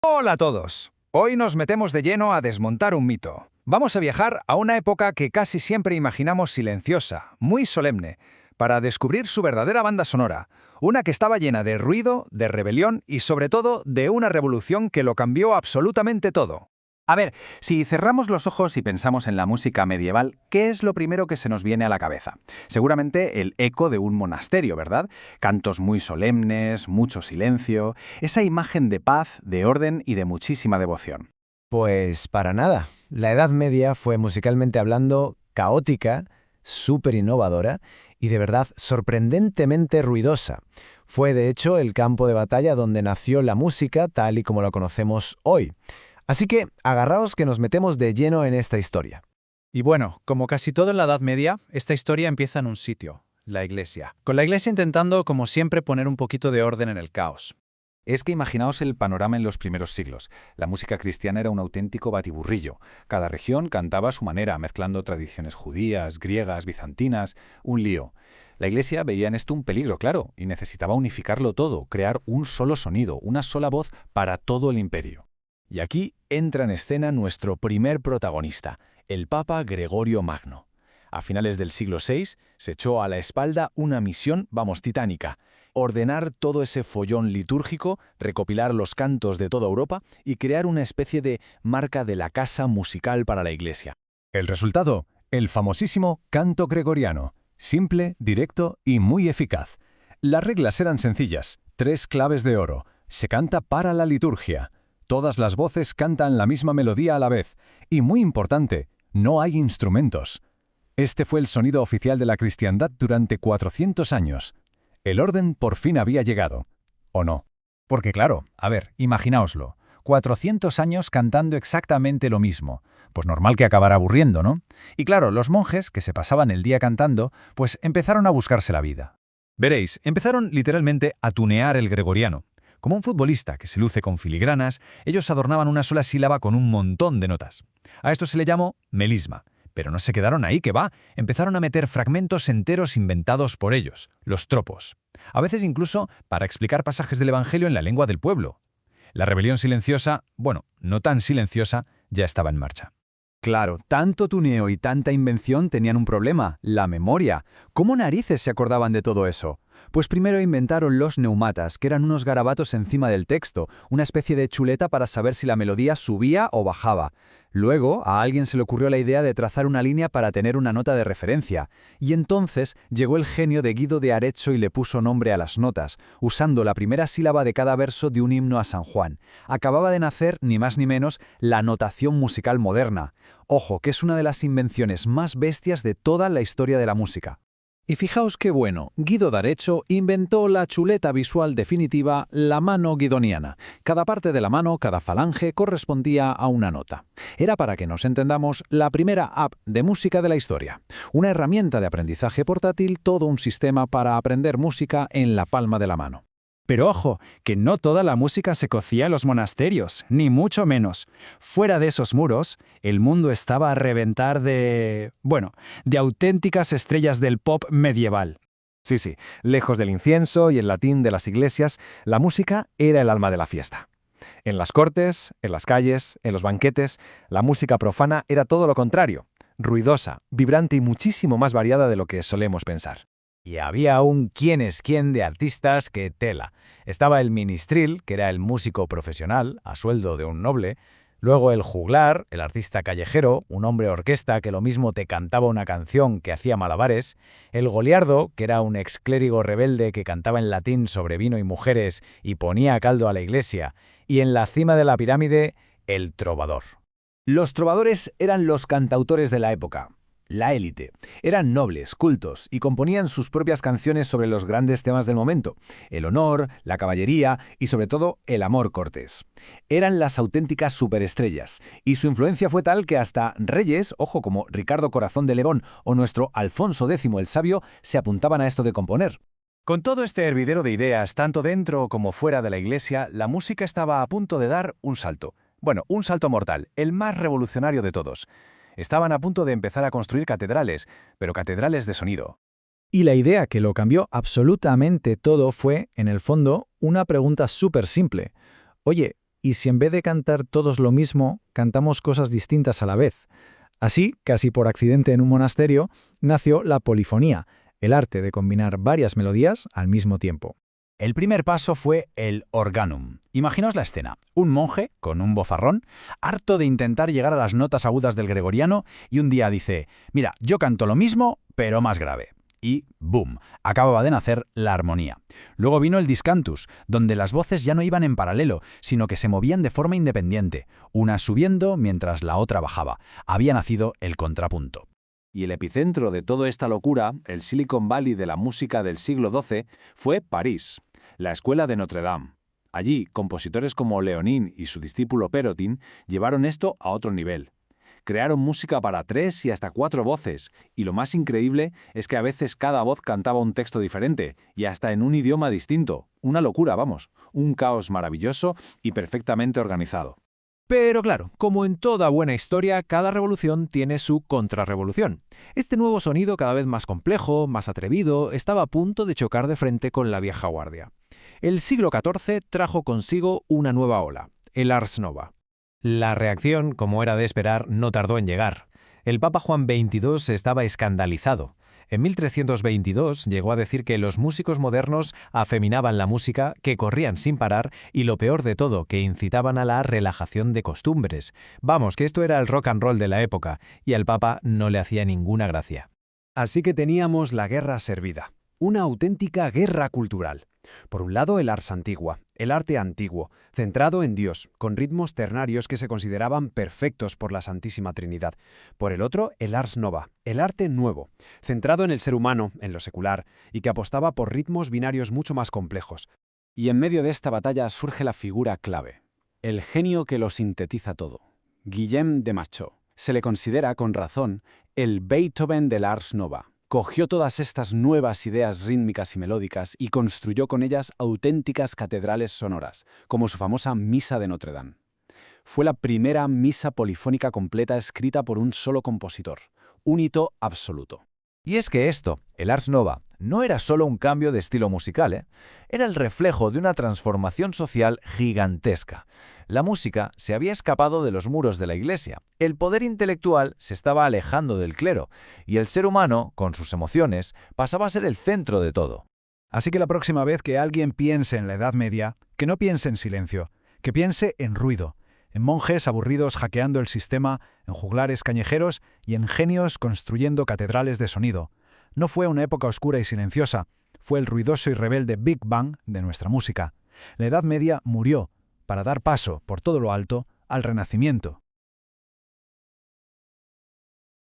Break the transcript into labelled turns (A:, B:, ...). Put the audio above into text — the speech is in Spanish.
A: Hola a todos. Hoy nos metemos de lleno a desmontar un mito. Vamos a viajar a una época que casi siempre imaginamos silenciosa, muy solemne, para descubrir su verdadera banda sonora, una que estaba llena de ruido, de rebelión y sobre todo de una revolución que lo cambió absolutamente todo.
B: A ver, si cerramos los ojos y pensamos en la música medieval, ¿qué es lo primero que se nos viene a la cabeza? Seguramente el eco de un monasterio, ¿verdad? Cantos muy solemnes, mucho silencio, esa imagen de paz, de orden y de muchísima devoción.
C: Pues para nada. La Edad Media fue musicalmente hablando caótica, súper innovadora y de verdad sorprendentemente ruidosa. Fue de hecho el campo de batalla donde nació la música tal y como la conocemos hoy. Así que agarraos que nos metemos de lleno en esta historia.
D: Y bueno, como casi todo en la Edad Media, esta historia empieza en un sitio, la iglesia. Con la iglesia intentando, como siempre, poner un poquito de orden en el caos.
E: Es que imaginaos el panorama en los primeros siglos. La música cristiana era un auténtico batiburrillo. Cada región cantaba a su manera, mezclando tradiciones judías, griegas, bizantinas, un lío. La Iglesia veía en esto un peligro, claro, y necesitaba unificarlo todo, crear un solo sonido, una sola voz para todo el imperio.
C: Y aquí entra en escena nuestro primer protagonista, el Papa Gregorio Magno. A finales del siglo VI se echó a la espalda una misión, titánica: ordenar todo ese follón litúrgico, recopilar los cantos de toda Europa y crear una especie de marca de la casa musical para la Iglesia.
F: El resultado, el famosísimo canto gregoriano, simple, directo y muy eficaz. Las reglas eran sencillas, 3 claves de oro. Se canta para la liturgia. Todas las voces cantan la misma melodía a la vez. Y muy importante, no hay instrumentos. Este fue el sonido oficial de la cristiandad durante 400 años. El orden por fin había llegado. ¿O no?
G: Porque claro, imaginaoslo. 400 años cantando exactamente lo mismo. Pues normal que acabara aburriendo, ¿no? Y claro, los monjes, que se pasaban el día cantando, pues empezaron a buscarse la vida. Veréis, empezaron literalmente a tunear el gregoriano. Como un futbolista que se luce con filigranas, ellos adornaban una sola sílaba con un montón de notas. A esto se le llamó melisma. Pero no se quedaron ahí, que va. Empezaron a meter fragmentos enteros inventados por ellos, los tropos. A veces incluso para explicar pasajes del Evangelio en la lengua del pueblo. La rebelión silenciosa, bueno, no tan silenciosa, ya estaba en marcha.
B: Claro, tanto tuneo y tanta invención tenían un problema: la memoria. ¿Cómo narices se acordaban de todo eso? Pues primero inventaron los neumatas, que eran unos garabatos encima del texto, una especie de chuleta para saber si la melodía subía o bajaba. Luego, a alguien se le ocurrió la idea de trazar una línea para tener una nota de referencia. Y entonces llegó el genio de Guido de Arezzo y le puso nombre a las notas, usando la primera sílaba de cada verso de un himno a San Juan. Acababa de nacer, ni más ni menos, la notación musical moderna. Ojo, que es una de las invenciones más bestias de toda la historia de la música.
D: Y fijaos qué bueno, Guido de Arezzo inventó la chuleta visual definitiva, la mano guidoniana. Cada parte de la mano, cada falange, correspondía a una nota. Era, para que nos entendamos, la primera app de música de la historia. Una herramienta de aprendizaje portátil, todo un sistema para aprender música en la palma de la mano. Pero ojo, que no toda la música se cocía en los monasterios, ni mucho menos. Fuera de esos muros, el mundo estaba a reventar de auténticas estrellas del pop medieval. Sí, lejos del incienso y el latín de las iglesias, la música era el alma de la fiesta. En las cortes, en las calles, en los banquetes, la música profana era todo lo contrario: ruidosa, vibrante y muchísimo más variada de lo que solemos pensar.
C: Y había un quién es quién de artistas que tela. Estaba el ministril, que era el músico profesional, a sueldo de un noble. Luego el juglar, el artista callejero, un hombre orquesta que lo mismo te cantaba una canción que hacía malabares. El goliardo, que era un exclérigo rebelde que cantaba en latín sobre vino y mujeres y ponía a caldo a la iglesia. Y en la cima de la pirámide, el trovador. Los trovadores eran los cantautores de la época. La élite. Eran nobles, cultos, y componían sus propias canciones sobre los grandes temas del momento: el honor, la caballería y sobre todo el amor cortés. Eran las auténticas superestrellas, y su influencia fue tal que hasta reyes, ojo, como Ricardo Corazón de León o nuestro Alfonso X el Sabio, se apuntaban a esto de componer.
D: Con todo este hervidero de ideas, tanto dentro como fuera de la iglesia, la música estaba a punto de dar un salto. Bueno, un salto mortal, el más revolucionario de todos. Estaban a punto de empezar a construir catedrales, pero catedrales de sonido.
G: Y la idea que lo cambió absolutamente todo fue, en el fondo, una pregunta súper simple. Oye,
B: y si en vez de cantar todos lo mismo, cantamos cosas distintas a la vez. Así, casi por accidente en un monasterio, nació la polifonía, el arte de combinar varias melodías al mismo tiempo.
C: El primer paso fue el organum. Imaginaos la escena. Un monje, con un bozarrón, harto de intentar llegar a las notas agudas del gregoriano, y un día dice, mira, yo canto lo mismo, pero más grave. Y ¡boom! Acababa de nacer la armonía. Luego vino el discantus, donde las voces ya no iban en paralelo, sino que se movían de forma independiente, una subiendo mientras la otra bajaba. Había nacido el contrapunto.
E: Y el epicentro de toda esta locura, el Silicon Valley de la música del siglo XII, fue París, la escuela de Notre Dame. Allí, compositores como Léonin y su discípulo Pérotin llevaron esto a otro nivel. Crearon música para 3 y hasta 4 voces, y lo más increíble es que a veces cada voz cantaba un texto diferente, y hasta en un idioma distinto. Una locura, vamos, un caos maravilloso y perfectamente organizado.
A: Pero claro, como en toda buena historia, cada revolución tiene su contrarrevolución. Este nuevo sonido, cada vez más complejo, más atrevido, estaba a punto de chocar de frente con la vieja guardia. El siglo XIV trajo consigo una nueva ola, el Ars Nova. La reacción, como era de esperar, no tardó en llegar. El Papa Juan XXII estaba escandalizado. En 1322 llegó a decir que los músicos modernos afeminaban la música, que corrían sin parar y, lo peor de todo, que incitaban a la relajación de costumbres. Vamos, que esto era el rock and roll de la época, y al Papa no le hacía ninguna gracia.
B: Así que teníamos la guerra servida, una auténtica guerra cultural. Por un lado, el ars antigua, el arte antiguo, centrado en Dios, con ritmos ternarios que se consideraban perfectos por la Santísima Trinidad. Por el otro, el ars nova, el arte nuevo, centrado en el ser humano, en lo secular, y que apostaba por ritmos binarios mucho más complejos.
E: Y en medio de esta batalla surge la figura clave, el genio que lo sintetiza todo, Guillem de Machaut. Se le considera, con razón, el Beethoven del ars nova. Cogió todas estas nuevas ideas rítmicas y melódicas y construyó con ellas auténticas catedrales sonoras, como su famosa Misa de Notre Dame. Fue la primera misa polifónica completa escrita por un solo compositor, un hito absoluto.
C: Y es que esto, el Ars Nova, no era solo un cambio de estilo musical, era el reflejo de una transformación social gigantesca. La música se había escapado de los muros de la iglesia, el poder intelectual se estaba alejando del clero, y el ser humano, con sus emociones, pasaba a ser el centro de todo.
G: Así que la próxima vez que alguien piense en la Edad Media, que no piense en silencio, que piense en ruido, en monjes aburridos hackeando el sistema, en juglares callejeros y en genios construyendo catedrales de sonido. No fue una época oscura y silenciosa, fue el ruidoso y rebelde Big Bang de nuestra música. La Edad Media murió para dar paso, por todo lo alto, al Renacimiento.